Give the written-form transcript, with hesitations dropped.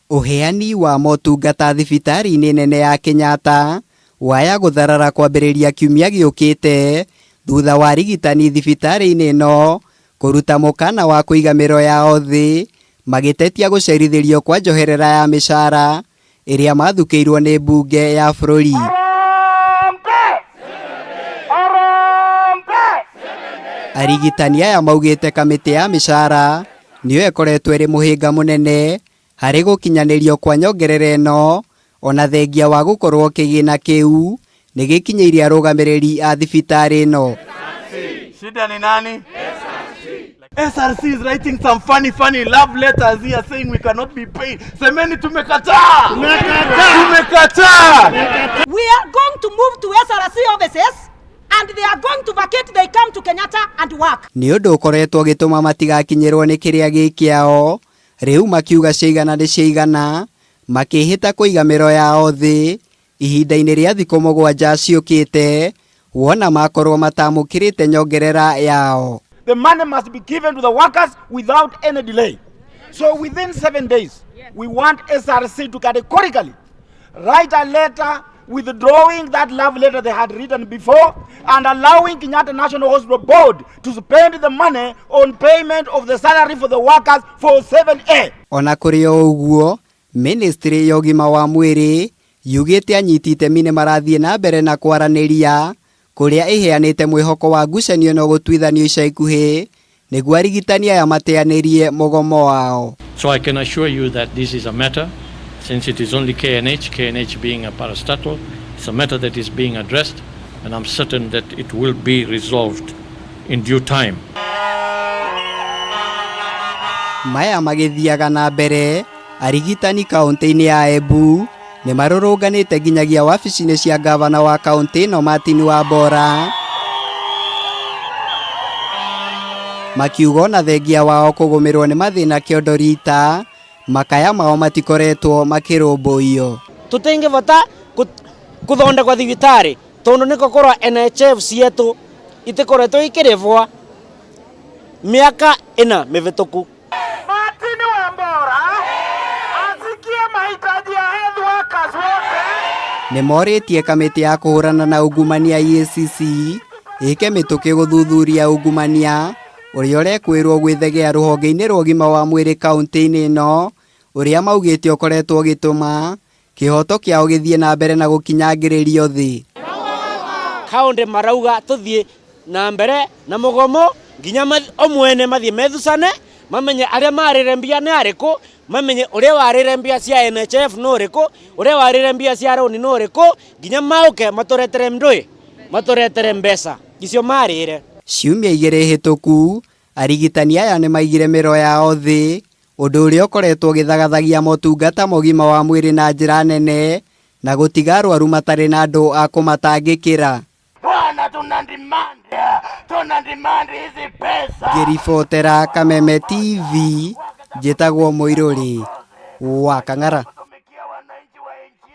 Uheani wa motungata thibitari-inĩ nene ya Kenyatta waya gutharara kwambĩrĩria kiumia gĩũkĩte thutha wa arigitani thibitari-inĩ ĩno kũruta mũkana wa kũiga mĩro yao thĩ magĩtetia gũcerithĩrio kwa njoherera ya mĩcara ĩrĩa mathukĩirwo nĩ mbunge ya bũrũri. Arigitani aya maugĩte kamĩtĩ ya mĩcara nĩyo ĩkoretwo ĩrĩ mũhĩnga mũnene harĩ gũkinyanĩrio kwa nyongerera ĩno ona thengia wa gũkorwo kĩgĩna kĩu nĩ gĩkinyĩire arũgamĩrĩri a thibitarĩ ĩno. Shida ni nani? SRC is writing some funny love letters here saying we cannot be paid. Semeni tumekataa. Tumekataa. We are going to move to SRC offices and they are going to vacate, they come to Kenyatta and work. Nĩ ũndũ ũkoretwo gĩtũma matigakinyĩrwo nĩ kĩrĩa gĩkĩao rĩu makiuga ciigana nĩ ciigana makĩhĩta kũiga mĩro yao thĩ ihinda-inĩ rĩa thikũ mũgwanja ciũkĩte wona makorwo matamũkĩrĩte nyongerera yao. The money must be given to the workers without any delay. So within 7 days, we want SRC to categorically write a letter withdrawing that love letter they had written before and allowing Kenyatta National Hospital Board to spend the money on payment of the salary for the workers for 7A. Ona kũrĩ o ũguo, Ministry ya ũgima wa mwĩrĩ yugĩte anyitĩte mine marathiĩ na mbere na kwaranĩria kũrĩa ĩheanĩte mwĩhoko wa ngucanio no gũtuithanio ica ikuhĩ nĩguo arigitani aya mateanĩrie mũgomo wao. So I can assure you that this is a matter, since it is only KNH being a parastatal, it's a matter that is being addressed and I'm certain that it will be resolved in due time. Maya magĩthiaga na mbere arigitani kaunti-inĩ ya Embu nĩ marũrũnganĩte nginyagia wabici-inĩ cia gavana wa kaunti ĩno Martin Wambora makiuga ona thengia wao kũgũmĩrwo nĩ mathĩna kĩondo rita makaya mao matikoretwo makĩrũmbũiyo. Tũtingĩbota gũthondekwo thibitarĩ tondũ nĩ gũkorwo NHF cietu itikoretwo ikĩrĩbwo mĩaka 4 mĩbĩtũku. Martin Wambora asikie mahitaji ya health workers wote. Nĩ morĩtie kamĩtĩ ya kũhũrana na ungumania EACC ĩke mĩtũkĩ gũthuthuria ungumania ũrĩa ũrekwĩrwo gwĩthegea rũhonge-inĩ rwa ũgima wa mwĩrĩ kaunti-inĩ ĩno ũrĩa maugĩte ũkoretwo ũgĩtũma kĩhoto kĩao gĩthiĩ na mbere na gũkinyangĩrĩrio thĩ. Kaunti marauga tũthiĩ na mbere na mũgomo nginya omwene mathiĩ methucane mamenye arĩa marĩre mbia nĩ arĩkũ, mamenye ũrĩa warĩre mbia cia NHF no ũrĩkũ, ũrĩa warĩre mbia cia roni no ũrĩkũ, nginya maũke matũretere ndũĩ matũretere mbeca icio marĩre. Ciumia 2 hĩtũku arigitani aya nĩ maigire mĩro yao thĩ ũndũ ũrĩa ũkoretwo ũgĩthagathagia motungata mogima wa mwĩrĩ na njĩra nene na gũtiga arwaru matarĩ na andũ a kũmatangĩkĩra. Bwana tuna demand hizi pesa. Ngĩribotera Kameme TV njĩtagwo Mũirũrĩ wa Kang'ara.